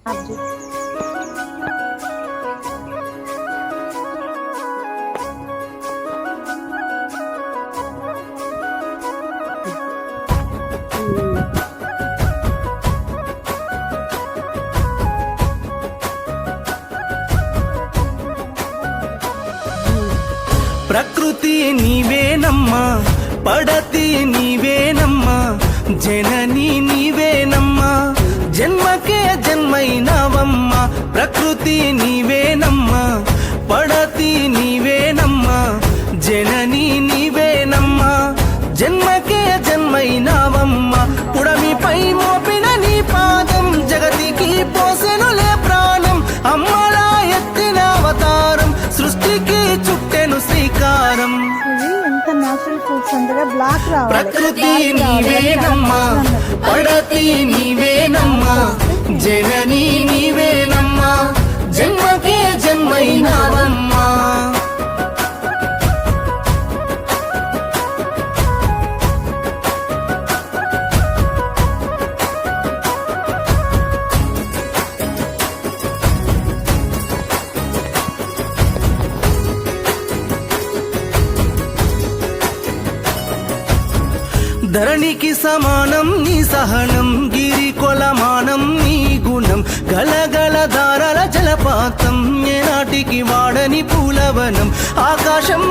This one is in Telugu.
అబ్జీ ప్రకృతి నీవేనమ్మా, పడతి నీవేనమ్మా, జనని నీవేనమ్మా, జన్మకే జన్మైనవమ్మా. ప్రకృతి నీవేనమ్మా, పడతి నీవేనమ్మా, జనని నీవేనమ్మా, జన్మకే జన్మైనవమ్మా. పుడమిపై మోపిన నీ పాదం జగతికి పోసెనులే ప్రాణం. అమ్మలా ఎత్తిన అవతారం సృష్టికి చుట్టెను శ్రీకారం. ఎంత న్యాచురల్ ఫ్రూట్స్ అంటే బ్లాక్ రావాలి. ప్రకృతి నీవేనమ్మా, పడతి నీవేనమ్మా, జనని నీవేనమ్మా, జన్మకే జన్మైనవమ్మా. ధరణికి సమానం నీ సహనం, గిరి కొలమానం నీ గుణం, గలగల దారల జలపాతం, ఏనాటికి వాడని పూలవనం, ఆకాశం